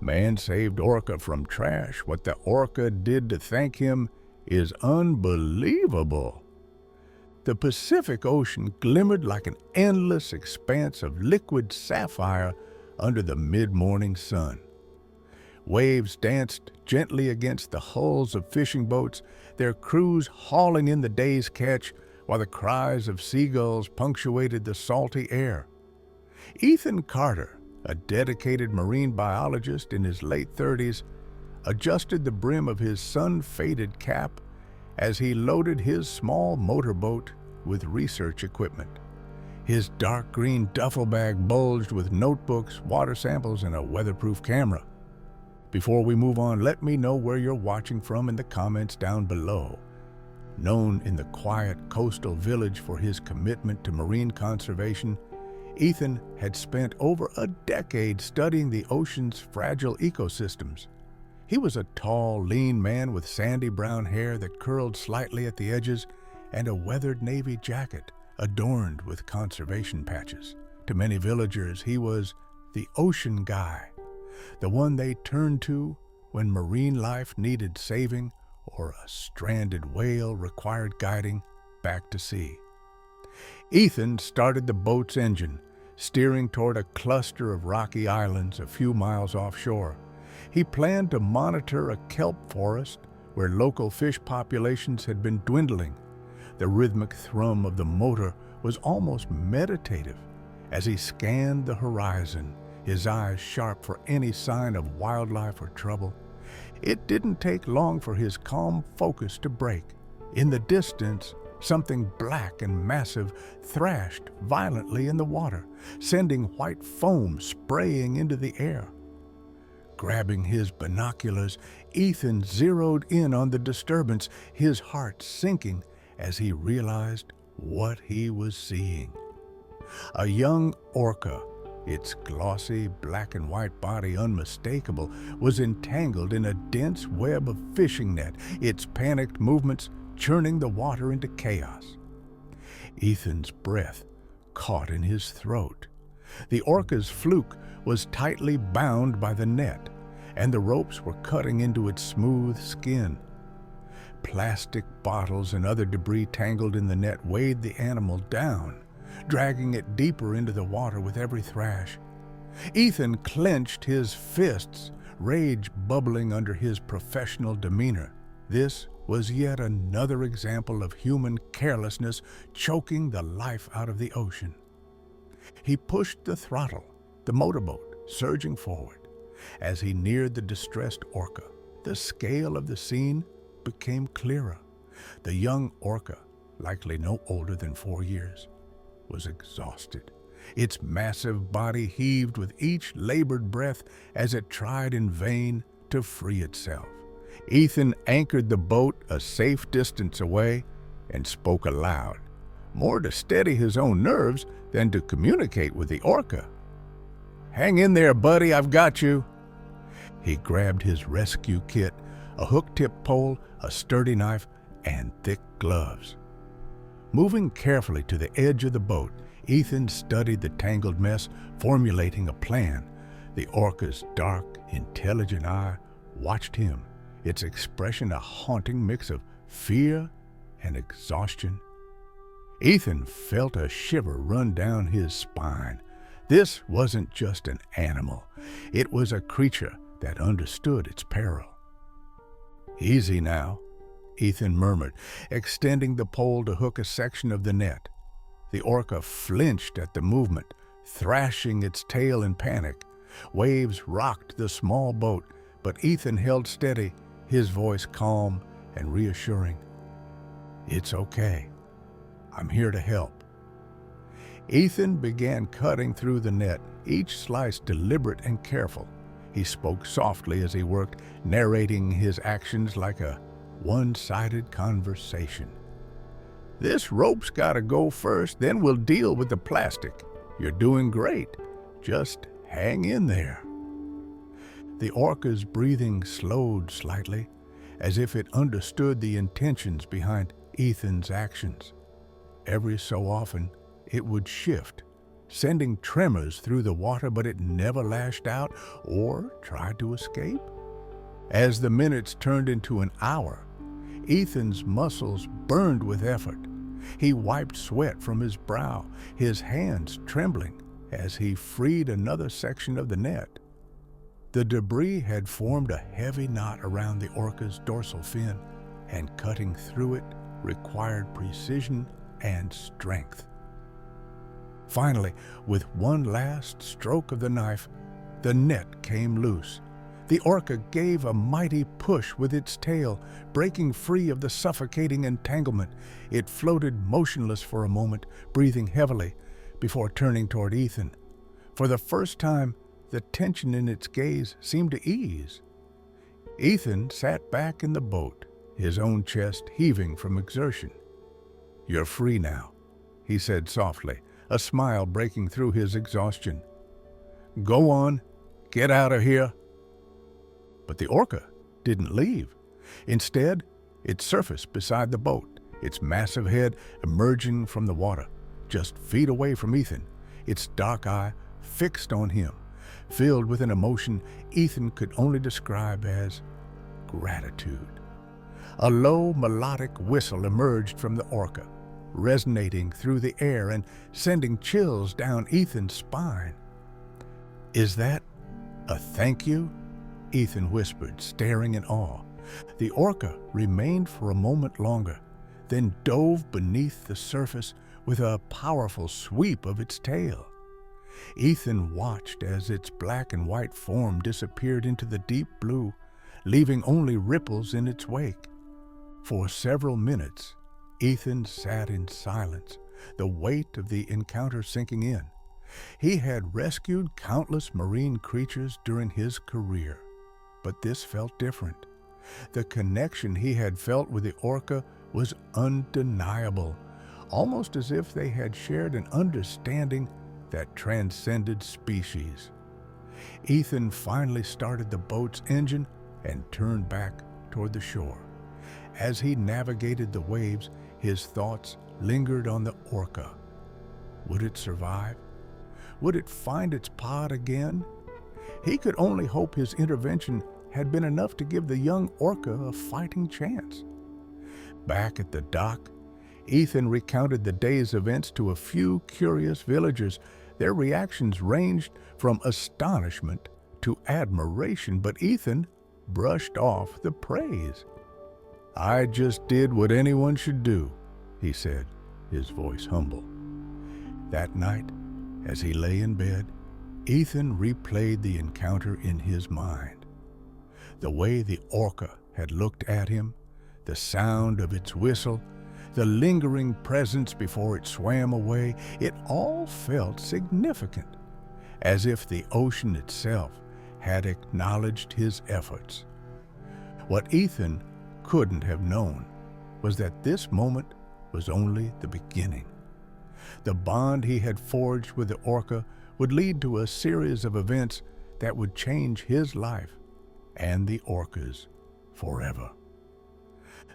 Man saved Orca from trash. What the Orca did to thank him is unbelievable. The Pacific Ocean glimmered like an endless expanse of liquid sapphire under the mid-morning sun. Waves danced gently against the hulls of fishing boats, their crews hauling in the day's catch, while the cries of seagulls punctuated the salty air. Ethan Carter, a dedicated marine biologist in his late 30s, adjusted the brim of his sun-faded cap as he loaded his small motorboat with research equipment. His dark green duffel bag bulged with notebooks, water samples, and a weatherproof camera. Before we move on, let me know where you're watching from in the comments down below. Known in the quiet coastal village for his commitment to marine conservation, Ethan had spent over a decade studying the ocean's fragile ecosystems. He was a tall, lean man with sandy brown hair that curled slightly at the edges and a weathered navy jacket adorned with conservation patches. To many villagers, he was the ocean guy, the one they turned to when marine life needed saving or a stranded whale required guiding back to sea. Ethan started the boat's engine, steering toward a cluster of rocky islands a few miles offshore. He planned to monitor a kelp forest where local fish populations had been dwindling. The rhythmic thrum of the motor was almost meditative as he scanned the horizon, his eyes sharp for any sign of wildlife or trouble. It didn't take long for his calm focus to break. In the distance, something black and massive thrashed violently in the water, sending white foam spraying into the air. Grabbing his binoculars, Ethan zeroed in on the disturbance, his heart sinking as he realized what he was seeing. A young orca, its glossy black and white body unmistakable, was entangled in a dense web of fishing net, its panicked movements churning the water into chaos. Ethan's breath caught in his throat. The orca's fluke was tightly bound by the net, and the ropes were cutting into its smooth skin. Plastic bottles and other debris tangled in the net weighed the animal down, dragging it deeper into the water with every thrash. Ethan clenched his fists, rage bubbling under his professional demeanor. This was yet another example of human carelessness choking the life out of the ocean. He pushed the throttle, the motorboat surging forward. As he neared the distressed orca, the scale of the scene became clearer. The young orca, likely no older than 4 years, was exhausted. Its massive body heaved with each labored breath as it tried in vain to free itself. Ethan anchored the boat a safe distance away and spoke aloud, more to steady his own nerves than to communicate with the orca. "Hang in there, buddy, I've got you." He grabbed his rescue kit, a hook-tip pole, a sturdy knife, and thick gloves. Moving carefully to the edge of the boat, Ethan studied the tangled mess, formulating a plan. The orca's dark, intelligent eye watched him, its expression a haunting mix of fear and exhaustion. Ethan felt a shiver run down his spine. This wasn't just an animal. It was a creature that understood its peril. "Easy now," Ethan murmured, extending the pole to hook a section of the net. The orca flinched at the movement, thrashing its tail in panic. Waves rocked the small boat, but Ethan held steady, his voice calm and reassuring. "It's okay. I'm here to help." Ethan began cutting through the net, each slice deliberate and careful. He spoke softly as he worked, narrating his actions like a one-sided conversation. "This rope's gotta go first, then we'll deal with the plastic. You're doing great. Just hang in there." The orca's breathing slowed slightly, as if it understood the intentions behind Ethan's actions. Every so often, it would shift, sending tremors through the water, but it never lashed out or tried to escape. As the minutes turned into an hour, Ethan's muscles burned with effort. He wiped sweat from his brow, his hands trembling as he freed another section of the net. The debris had formed a heavy knot around the orca's dorsal fin, and cutting through it required precision and strength. Finally, with one last stroke of the knife, the net came loose. The orca gave a mighty push with its tail, breaking free of the suffocating entanglement. It floated motionless for a moment, breathing heavily, before turning toward Ethan. For the first time, the tension in its gaze seemed to ease. Ethan sat back in the boat, his own chest heaving from exertion. "You're free now," he said softly, a smile breaking through his exhaustion. "Go on, get out of here." But the orca didn't leave. Instead, it surfaced beside the boat, its massive head emerging from the water, just feet away from Ethan, its dark eye fixed on him, filled with an emotion Ethan could only describe as gratitude. A low, melodic whistle emerged from the orca, resonating through the air and sending chills down Ethan's spine. "Is that a thank you?" Ethan whispered, staring in awe. The orca remained for a moment longer, then dove beneath the surface with a powerful sweep of its tail. Ethan watched as its black and white form disappeared into the deep blue, leaving only ripples in its wake. For several minutes, Ethan sat in silence, the weight of the encounter sinking in. He had rescued countless marine creatures during his career, but this felt different. The connection he had felt with the orca was undeniable, almost as if they had shared an understanding that transcended species. Ethan finally started the boat's engine and turned back toward the shore. As he navigated the waves, his thoughts lingered on the orca. Would it survive? Would it find its pod again? He could only hope his intervention had been enough to give the young orca a fighting chance. Back at the dock, Ethan recounted the day's events to a few curious villagers. Their reactions ranged from astonishment to admiration, but Ethan brushed off the praise. "I just did what anyone should do," he said, his voice humble. That night, as he lay in bed, Ethan replayed the encounter in his mind. The way the orca had looked at him, the sound of its whistle, the lingering presence before it swam away, it all felt significant, as if the ocean itself had acknowledged his efforts. What Ethan couldn't have known was that this moment was only the beginning. The bond he had forged with the orca would lead to a series of events that would change his life and the orca's forever.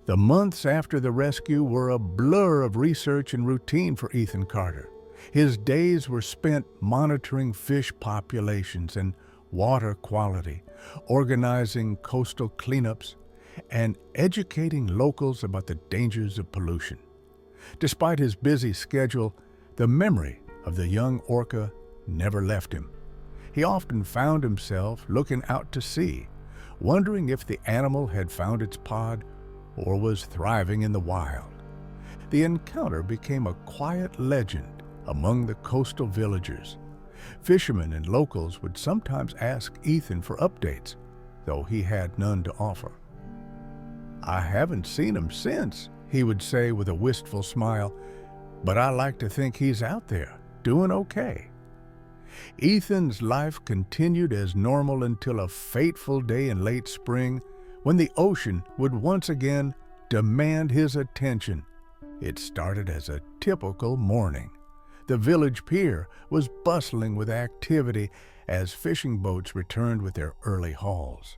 The months after the rescue were a blur of research and routine for Ethan Carter. His days were spent monitoring fish populations and water quality, organizing coastal cleanups, and educating locals about the dangers of pollution. Despite his busy schedule, the memory of the young orca never left him. He often found himself looking out to sea, wondering if the animal had found its pod or was thriving in the wild. The encounter became a quiet legend among the coastal villagers. Fishermen and locals would sometimes ask Ethan for updates, though he had none to offer. "I haven't seen him since," he would say with a wistful smile, "but I like to think he's out there, doing okay." Ethan's life continued as normal until a fateful day in late spring when the ocean would once again demand his attention. It started as a typical morning. The village pier was bustling with activity as fishing boats returned with their early hauls.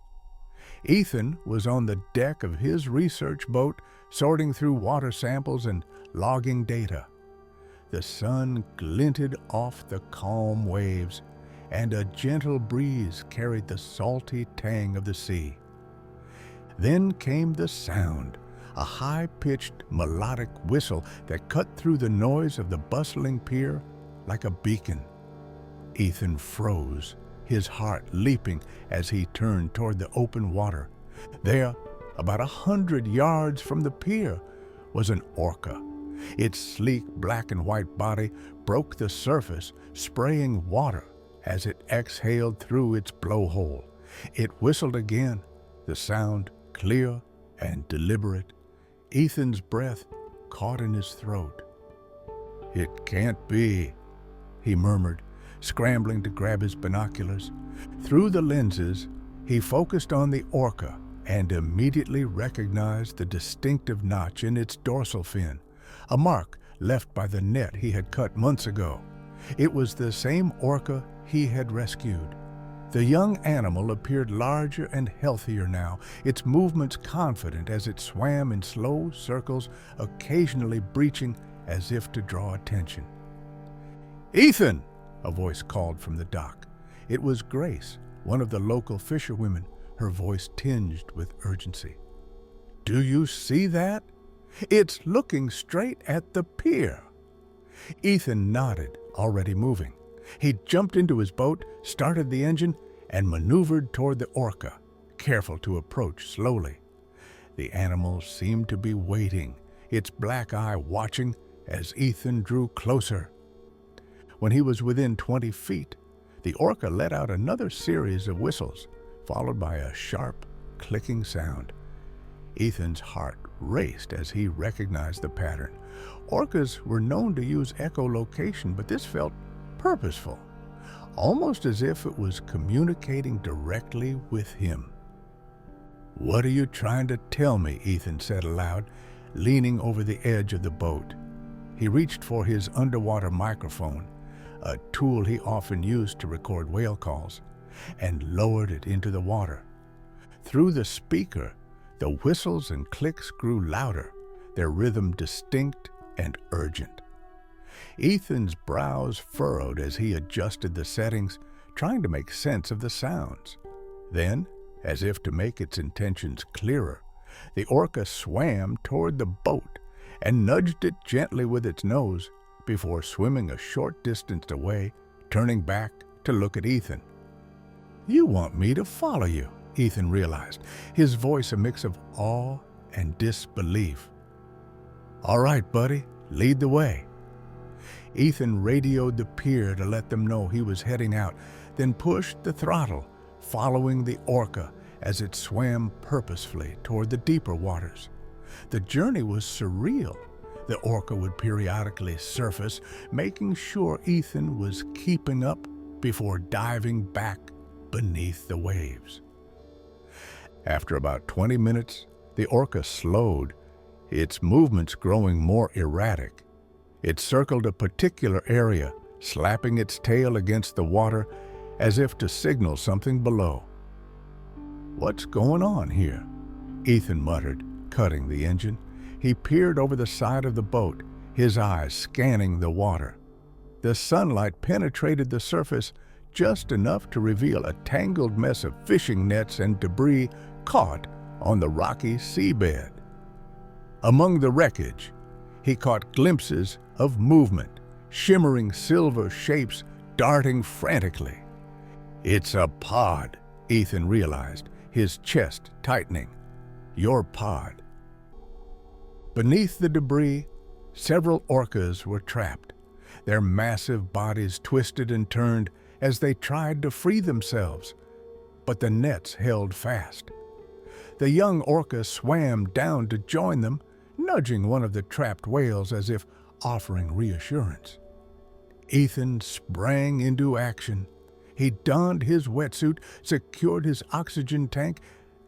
Ethan was on the deck of his research boat, sorting through water samples and logging data. The sun glinted off the calm waves, and a gentle breeze carried the salty tang of the sea. Then came the sound, a high-pitched melodic whistle that cut through the noise of the bustling pier like a beacon. Ethan froze, his heart leaping as he turned toward the open water. There, about 100 yards from the pier, was an orca. Its sleek black and white body broke the surface, spraying water as it exhaled through its blowhole. It whistled again, the sound clear and deliberate. Ethan's breath caught in his throat. "It can't be," he murmured, scrambling to grab his binoculars. Through the lenses, he focused on the orca and immediately recognized the distinctive notch in its dorsal fin, a mark left by the net he had cut months ago. It was the same orca he had rescued. The young animal appeared larger and healthier now, its movements confident as it swam in slow circles, occasionally breaching as if to draw attention. "Ethan!" a voice called from the dock. It was Grace, one of the local fisherwomen, her voice tinged with urgency. "Do you see that? It's looking straight at the pier." Ethan nodded, already moving. He jumped into his boat, started the engine, and maneuvered toward the orca, careful to approach slowly. The animal seemed to be waiting, its black eye watching as Ethan drew closer. When he was within 20 feet, the orca let out another series of whistles, followed by a sharp, clicking sound. Ethan's heart raced as he recognized the pattern. Orcas were known to use echolocation, but this felt purposeful, almost as if it was communicating directly with him. "What are you trying to tell me?" Ethan said aloud, leaning over the edge of the boat. He reached for his underwater microphone, a tool he often used to record whale calls, and lowered it into the water. Through the speaker, the whistles and clicks grew louder, their rhythm distinct and urgent. Ethan's brows furrowed as he adjusted the settings, trying to make sense of the sounds. Then, as if to make its intentions clearer, the orca swam toward the boat and nudged it gently with its nose before swimming a short distance away, turning back to look at Ethan. "You want me to follow you," Ethan realized, his voice a mix of awe and disbelief. "All right, buddy, lead the way." Ethan radioed the pier to let them know he was heading out, then pushed the throttle, following the orca as it swam purposefully toward the deeper waters. The journey was surreal. The orca would periodically surface, making sure Ethan was keeping up before diving back beneath the waves. After about 20 minutes, the orca slowed, its movements growing more erratic. It circled a particular area, slapping its tail against the water as if to signal something below. "What's going on here?" Ethan muttered, cutting the engine. He peered over the side of the boat, his eyes scanning the water. The sunlight penetrated the surface just enough to reveal a tangled mess of fishing nets and debris caught on the rocky seabed. Among the wreckage, he caught glimpses of movement, shimmering silver shapes darting frantically. "It's a pod," Ethan realized, his chest tightening. "Your pod." Beneath the debris, several orcas were trapped, their massive bodies twisted and turned as they tried to free themselves, but the nets held fast. The young orca swam down to join them, nudging one of the trapped whales as if offering reassurance. Ethan sprang into action. He donned his wetsuit, secured his oxygen tank,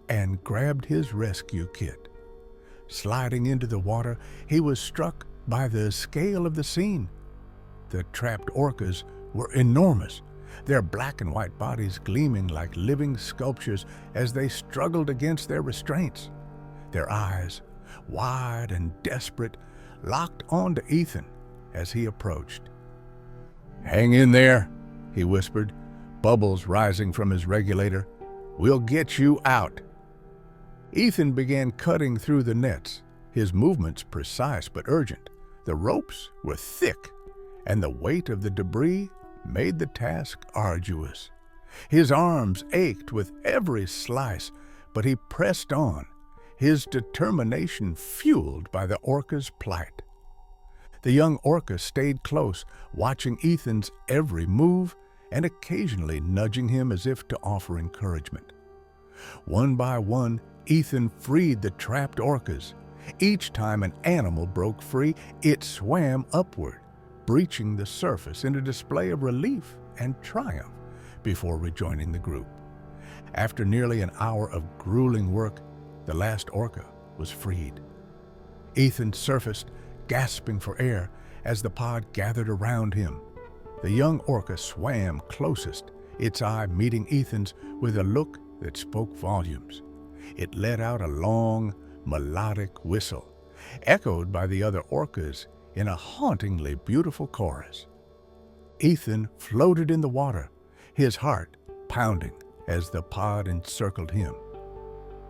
and grabbed his rescue kit. Sliding into the water, he was struck by the scale of the scene. The trapped orcas were enormous, their black and white bodies gleaming like living sculptures as they struggled against their restraints. Their eyes, wide and desperate, locked onto Ethan, as he approached. "Hang in there," he whispered, bubbles rising from his regulator. "We'll get you out." Ethan began cutting through the nets, his movements precise but urgent. The ropes were thick, and the weight of the debris made the task arduous. His arms ached with every slice, but he pressed on, his determination fueled by the orca's plight. The young orca stayed close, watching Ethan's every move and occasionally nudging him as if to offer encouragement. One by one, Ethan freed the trapped orcas. Each time an animal broke free, it swam upward, breaching the surface in a display of relief and triumph before rejoining the group. After nearly an hour of grueling work, the last orca was freed. Ethan surfaced, gasping for air as the pod gathered around him. The young orca swam closest, its eye meeting Ethan's with a look that spoke volumes. It let out a long, melodic whistle, echoed by the other orcas in a hauntingly beautiful chorus. Ethan floated in the water, his heart pounding as the pod encircled him.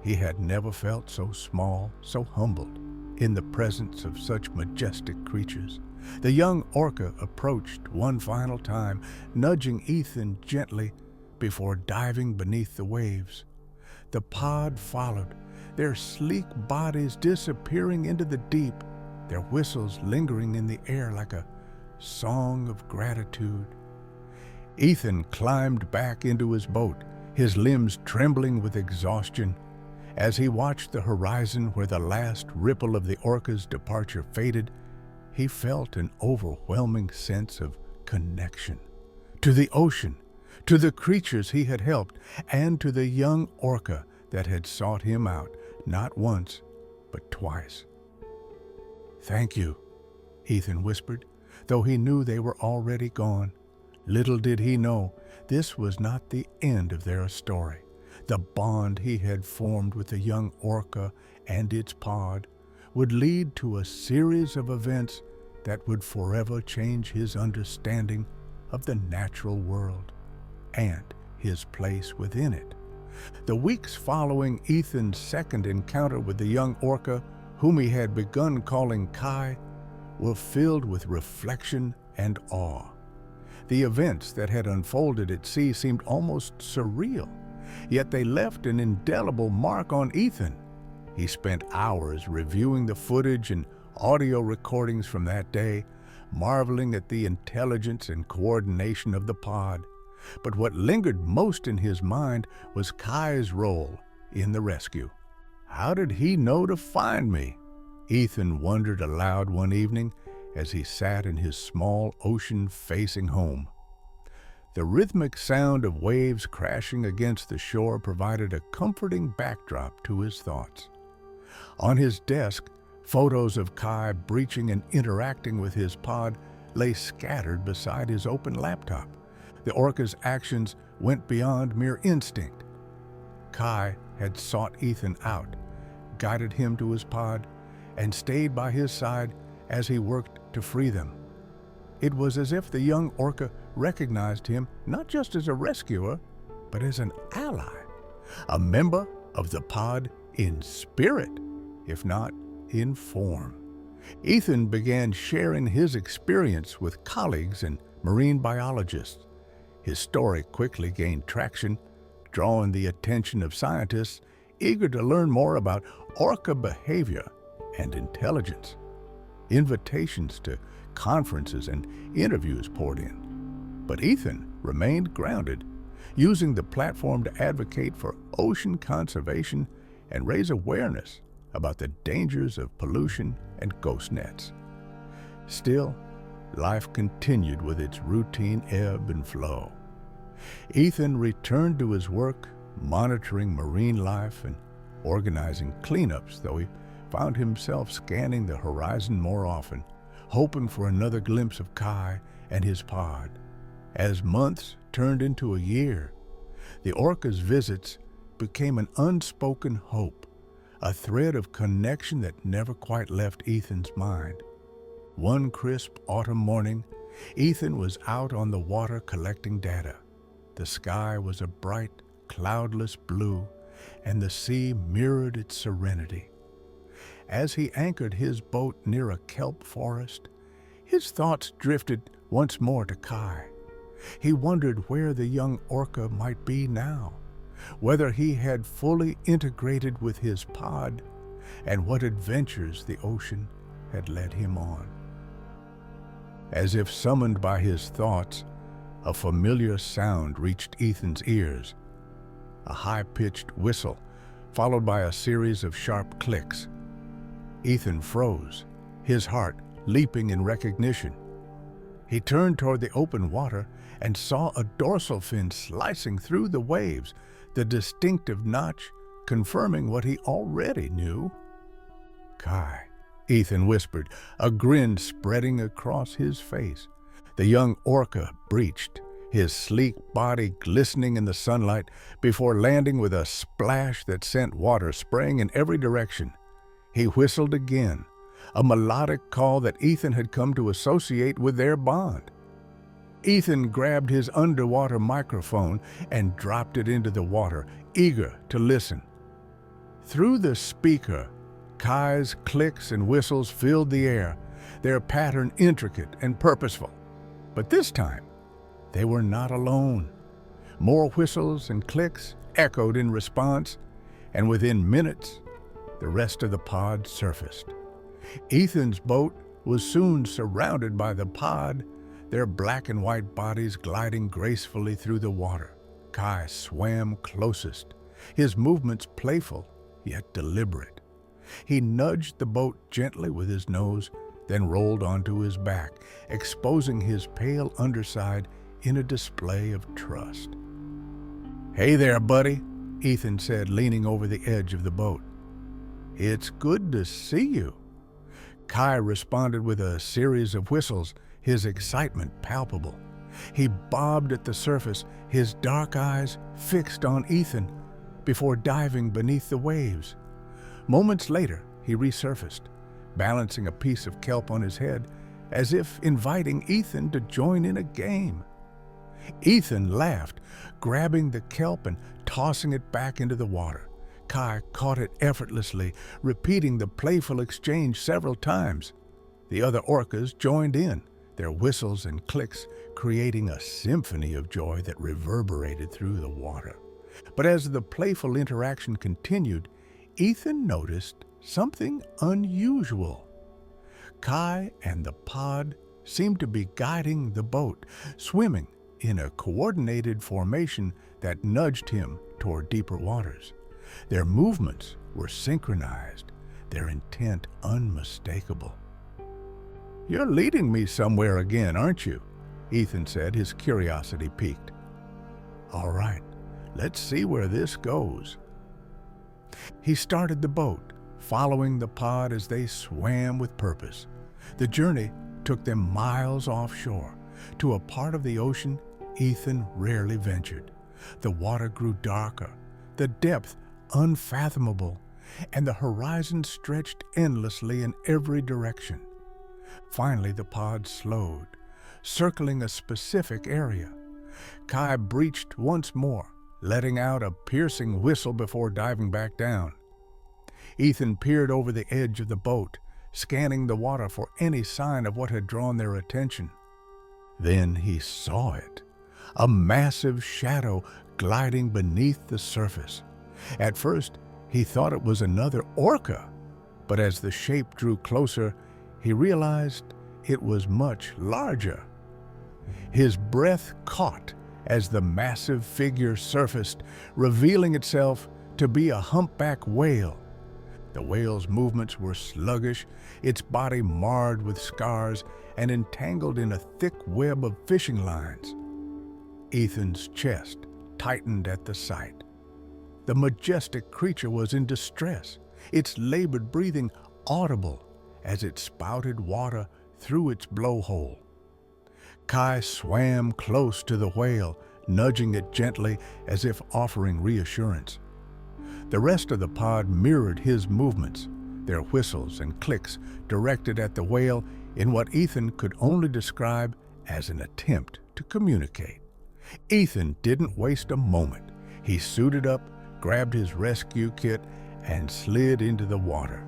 He had never felt so small, so humbled, in the presence of such majestic creatures. The young orca approached one final time, nudging Ethan gently before diving beneath the waves. The pod followed, their sleek bodies disappearing into the deep, their whistles lingering in the air like a song of gratitude. Ethan climbed back into his boat, his limbs trembling with exhaustion. As he watched the horizon where the last ripple of the orca's departure faded, he felt an overwhelming sense of connection to the ocean, to the creatures he had helped, and to the young orca that had sought him out, not once, but twice. "Thank you," Ethan whispered, though he knew they were already gone. Little did he know, this was not the end of their story. The bond he had formed with the young orca and its pod would lead to a series of events that would forever change his understanding of the natural world and his place within it. The weeks following Ethan's second encounter with the young orca, whom he had begun calling Kai, were filled with reflection and awe. The events that had unfolded at sea seemed almost surreal, yet they left an indelible mark on Ethan. He spent hours reviewing the footage and audio recordings from that day, marveling at the intelligence and coordination of the pod. But what lingered most in his mind was Kai's role in the rescue. "How did he know to find me?" Ethan wondered aloud one evening as he sat in his small ocean-facing home. The rhythmic sound of waves crashing against the shore provided a comforting backdrop to his thoughts. On his desk, photos of Kai breaching and interacting with his pod lay scattered beside his open laptop. The orca's actions went beyond mere instinct. Kai had sought Ethan out, guided him to his pod, and stayed by his side as he worked to free them. It was as if the young orca recognized him not just as a rescuer, but as an ally, a member of the pod in spirit, if not in form. Ethan began sharing his experience with colleagues and marine biologists. His story quickly gained traction, drawing the attention of scientists eager to learn more about orca behavior and intelligence. Invitations to conferences and interviews poured in. But Ethan remained grounded, using the platform to advocate for ocean conservation and raise awareness about the dangers of pollution and ghost nets. Still, life continued with its routine ebb and flow. Ethan returned to his work, monitoring marine life and organizing cleanups, though he found himself scanning the horizon more often, hoping for another glimpse of Kai and his pod. As months turned into a year, the orca's visits became an unspoken hope, a thread of connection that never quite left Ethan's mind. One crisp autumn morning, Ethan was out on the water collecting data. The sky was a bright, cloudless blue, and the sea mirrored its serenity. As he anchored his boat near a kelp forest, his thoughts drifted once more to Kai. He wondered where the young orca might be now, whether he had fully integrated with his pod, and what adventures the ocean had led him on. As if summoned by his thoughts, a familiar sound reached Ethan's ears. A high-pitched whistle, followed by a series of sharp clicks. Ethan froze, his heart leaping in recognition. He turned toward the open water and saw a dorsal fin slicing through the waves, the distinctive notch confirming what he already knew. "Kai," Ethan whispered, a grin spreading across his face. The young orca breached, his sleek body glistening in the sunlight before landing with a splash that sent water spraying in every direction. He whistled again, a melodic call that Ethan had come to associate with their bond. Ethan grabbed his underwater microphone and dropped it into the water, eager to listen. Through the speaker, Kai's clicks and whistles filled the air, their pattern intricate and purposeful. But this time, they were not alone. More whistles and clicks echoed in response, and within minutes, the rest of the pod surfaced. Ethan's boat was soon surrounded by the pod, their black and white bodies gliding gracefully through the water. Kai swam closest, his movements playful yet deliberate. He nudged the boat gently with his nose, then rolled onto his back, exposing his pale underside in a display of trust. "Hey there, buddy," Ethan said, leaning over the edge of the boat. "It's good to see you." Kai responded with a series of whistles, his excitement palpable. He bobbed at the surface, his dark eyes fixed on Ethan, before diving beneath the waves. Moments later, he resurfaced, balancing a piece of kelp on his head, as if inviting Ethan to join in a game. Ethan laughed, grabbing the kelp and tossing it back into the water. Kai caught it effortlessly, repeating the playful exchange several times. The other orcas joined in, their whistles and clicks creating a symphony of joy that reverberated through the water. But as the playful interaction continued, Ethan noticed something unusual. Kai and the pod seemed to be guiding the boat, swimming in a coordinated formation that nudged him toward deeper waters. Their movements were synchronized, their intent unmistakable. "You're leading me somewhere again, aren't you?" Ethan said, his curiosity piqued. "All right, let's see where this goes." He started the boat, following the pod as they swam with purpose. The journey took them miles offshore, to a part of the ocean Ethan rarely ventured. The water grew darker, the depth unfathomable, and the horizon stretched endlessly in every direction. Finally, the pod slowed, circling a specific area. Kai breached once more, letting out a piercing whistle before diving back down. Ethan peered over the edge of the boat, scanning the water for any sign of what had drawn their attention. Then he saw it, a massive shadow gliding beneath the surface. At first, he thought it was another orca, but as the shape drew closer, he realized it was much larger. His breath caught as the massive figure surfaced, revealing itself to be a humpback whale. The whale's movements were sluggish, its body marred with scars and entangled in a thick web of fishing lines. Ethan's chest tightened at the sight. The majestic creature was in distress, its labored breathing audible as it spouted water through its blowhole. Kai swam close to the whale, nudging it gently as if offering reassurance. The rest of the pod mirrored his movements, their whistles and clicks directed at the whale in what Ethan could only describe as an attempt to communicate. Ethan didn't waste a moment. He suited up, grabbed his rescue kit, and slid into the water.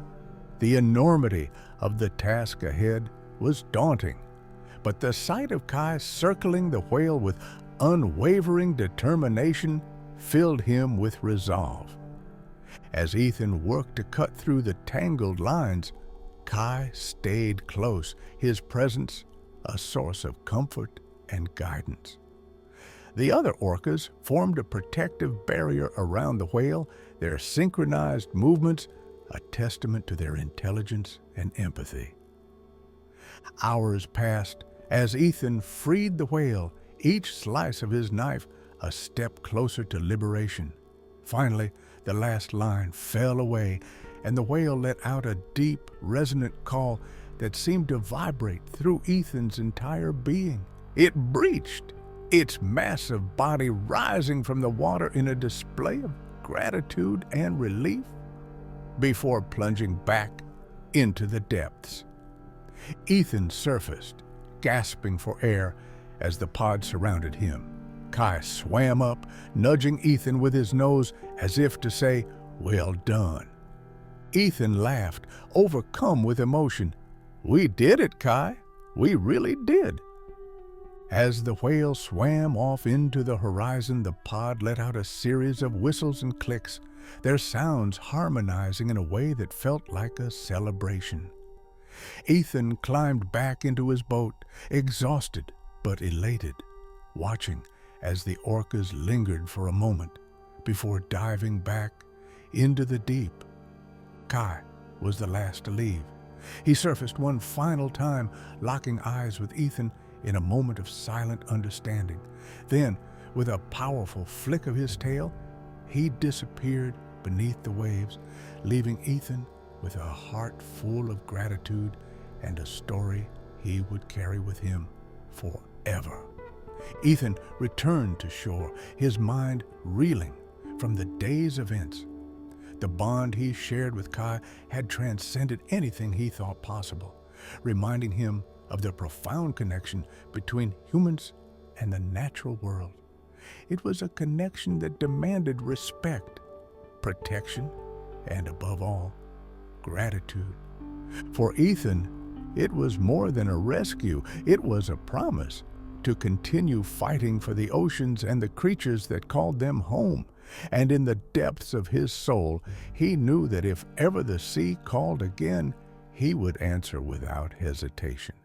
The enormity of the task ahead was daunting, but the sight of Kai circling the whale with unwavering determination filled him with resolve. As Ethan worked to cut through the tangled lines, Kai stayed close, his presence a source of comfort and guidance. The other orcas formed a protective barrier around the whale, their synchronized movements a testament to their intelligence and empathy. Hours passed as Ethan freed the whale, each slice of his knife a step closer to liberation. Finally, the last line fell away, and the whale let out a deep, resonant call that seemed to vibrate through Ethan's entire being. It breached, its massive body rising from the water in a display of gratitude and relief, before plunging back into the depths. Ethan surfaced, gasping for air as the pod surrounded him. Kai swam up, nudging Ethan with his nose as if to say, "Well done." Ethan laughed, overcome with emotion. "We did it, Kai. We really did." As the whale swam off into the horizon, the pod let out a series of whistles and clicks, their sounds harmonizing in a way that felt like a celebration. Ethan climbed back into his boat, exhausted but elated, watching as the orcas lingered for a moment before diving back into the deep. Kai was the last to leave. He surfaced one final time, locking eyes with Ethan in a moment of silent understanding. Then, with a powerful flick of his tail, he disappeared beneath the waves, leaving Ethan with a heart full of gratitude and a story he would carry with him forever. Ethan returned to shore, his mind reeling from the day's events. The bond he shared with Kai had transcended anything he thought possible, reminding him of the profound connection between humans and the natural world. It was a connection that demanded respect, protection, and above all, gratitude. For Ethan, it was more than a rescue. It was a promise to continue fighting for the oceans and the creatures that called them home. And in the depths of his soul, he knew that if ever the sea called again, he would answer without hesitation.